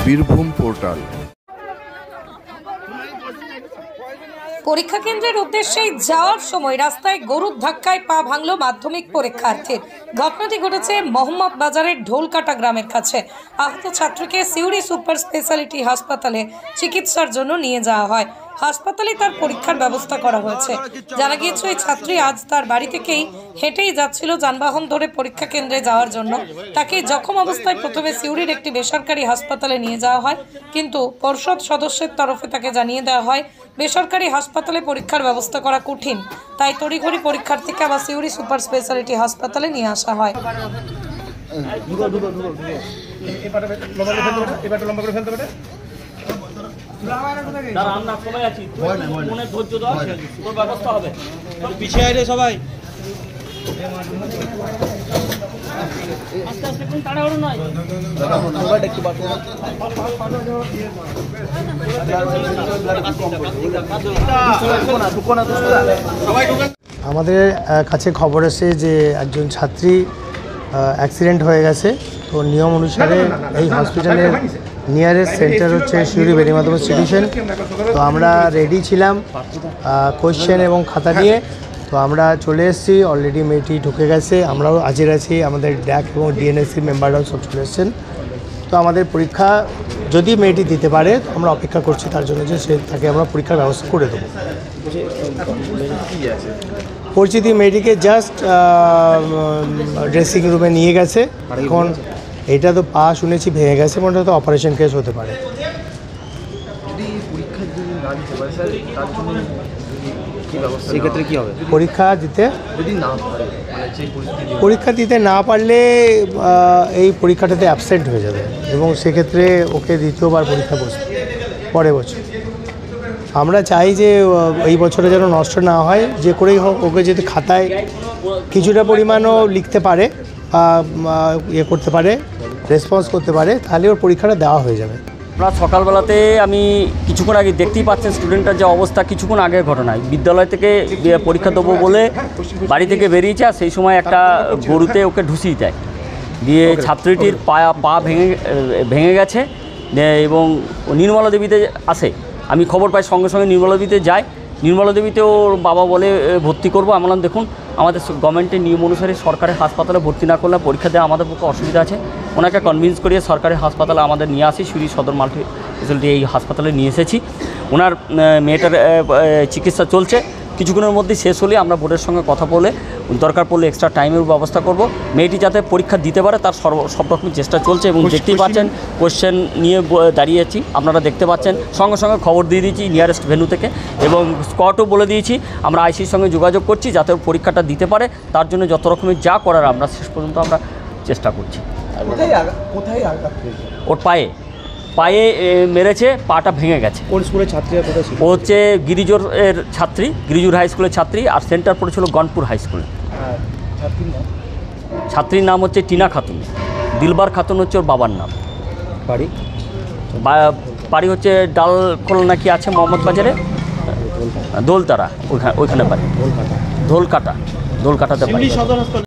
Birbhum portal. পরীক্ষা কেন্দ্রের উদ্দেশ্যে যাওয়ার সময় রাস্তায় গরুর ধাক্কায় পা ভাঙল মাধ্যমিক পরীক্ষার্থীর। ঘটনাটি ঘটেছে মোহাম্মদ বাজারের ঢোলকাটা গ্রামের কাছে। আহত ছাত্রকে সিউড়ি সুপার স্পেশালিটি হাসপাতালে চিকিৎসার জন্য নিয়ে যাওয়া হয়। হাসপাতালে তার পরীক্ষার ব্যবস্থা করা হয়েছে। জানা গিয়েছে ওই ছাত্রী আজ তার বাড়ি থেকেই হেঁটেই যাচ্ছিল যানবাহন ধরে পরীক্ষা কেন্দ্রে যাওয়ার জন্য। তাকে জখম অবস্থায় প্রথমে সিউড়ির একটি বেসরকারি হাসপাতালে নিয়ে যাওয়া হয়, কিন্তু পর্ষদ সদস্যের তরফে তাকে জানিয়ে দেওয়া হয় বেসরকারি হাসপাতালে পরীক্ষার ব্যবস্থা করা কঠিন, তাই তড়িঘড়ি পরীক্ষার্থীকে আবার সিউড়ি সুপার স্পেশালিটি হাসপাতালে নিয়ে আসা হয়। আমাদের কাছে খবর এসে যে একজন ছাত্রী অ্যাক্সিডেন্ট হয়ে গেছে। তো নিয়ম অনুসারে এই হসপিটালের নিয়ারেস্ট সেন্টার হচ্ছে সিউড়ি বেরি মাধব ইনস্টিটিউশন। তো আমরা রেডি ছিলাম কোয়েশ্চেন এবং খাতা নিয়ে। তো আমরা চলে এসেছি, অলরেডি মেয়েটি ঢুকে গেছে। আমরাও হাজির আছি, আমাদের ড্যাক এবং ডিএনএসসি মেম্বাররাও সব চলে এসেছেন। তো আমাদের পরীক্ষা যদি মেয়েটি দিতে পারে আমরা অপেক্ষা করছি তার জন্য, যে তাকে আমরা পরীক্ষার ব্যবস্থা করে দেবো। পরিচিতি মেয়েটিকে জাস্ট ড্রেসিং রুমে নিয়ে গেছে। এখন এটা তো পা শুনেছি ভেঙে গেছে, মনে হয় তো অপারেশন কেস হতে পারে। সেক্ষেত্রে কী হবে? পরীক্ষা দিতে না পারলে এই পরীক্ষাটাতে অ্যাবসেন্ট হয়ে যাবে এবং সেক্ষেত্রে ওকে দ্বিতীয়বার পরীক্ষা বসবে পরের বছর। আমরা চাই যে এই বছরে যেন নষ্ট না হয়, যে করেই হোক ওকে যদি খাতায় কিছুটা পরিমাণও লিখতে পারে ইয়ে করতে পারে, রেসপন্স করতে পারে, তাহলে ওর পরীক্ষাটা দেওয়া হয়ে যাবে। আমরা সকালবেলাতে আমি কিছুক্ষণ আগে দেখতেই পাচ্ছেন স্টুডেন্টের যে অবস্থা, কিছুক্ষণ আগের ঘটনায় বিদ্যালয় থেকে পরীক্ষা দেবো বলে বাড়ি থেকে বেরিয়েছে, আর সেই সময় একটা গরুতে ওকে ঢুসিয়ে দেয়, দিয়ে ছাত্রীটির পা ভেঙে গেছে এবং নির্মলা দেবীতে আসে। আমি খবর পাই, সঙ্গে সঙ্গে নির্মলা দেবীতে যাই। নির্মলা দেবীতে ওর বাবা বলে ভর্তি করবো। আমরা দেখুন আমাদের গভর্নমেন্টের নিয়ম অনুসারে সরকারি হাসপাতালে ভর্তি না করলে পরীক্ষা দেওয়া আমাদের পক্ষে অসুবিধা আছে। ওনাকে কনভিন্স করিয়ে সরকারি হাসপাতালে আমাদের নিয়ে আসি, সিউড়ি সদর মাল্টি স্পেশালিটি এই হাসপাতালে নিয়ে এসেছি। ওনার মেয়েটার চিকিৎসা চলছে, কিছুক্ষণের মধ্যে শেষ হলে আমরা বোর্ডের সঙ্গে কথা বলে দরকার পড়লে এক্সট্রা টাইমের ব্যবস্থা করব। মেয়েটি যাতে পরীক্ষা দিতে পারে তার সব রকম চেষ্টা চলছে এবং দেখতেই পাচ্ছেন কোশ্চেন নিয়ে দাঁড়িয়েছি, আপনারা দেখতে পাচ্ছেন। সঙ্গে সঙ্গে খবর দিয়ে দিয়েছি নিয়ারেস্ট ভেন্যু থেকে এবং স্কটও বলে দিয়েছি আমরা আইসির সঙ্গে যোগাযোগ করছি যাতে পরীক্ষাটা দিতে পারে। তার জন্য যত রকমের যা করার আমরা শেষ পর্যন্ত আমরা চেষ্টা করছি। ওর পায়ে মেরেছে, পাটা ভেঙে গেছে। কোন স্কুলের ছাত্রী? ও হচ্ছে গিরিজোর ছাত্রী, গিরিজোর হাই স্কুলের ছাত্রী, আর সেন্টার পড়েছিল গনপুর হাই স্কুলে। ছাত্রীর নাম হচ্ছে টিনা খাতুন, দিলবার খাতুন হচ্ছে ওর বাবার নাম। বাড়ি হচ্ছে ডালখোল নাকি আছে মোহাম্মদ বাজারে, দোলতারা, ওইখানে বাড়ি। ঢোলকাটাতে বাড়ি।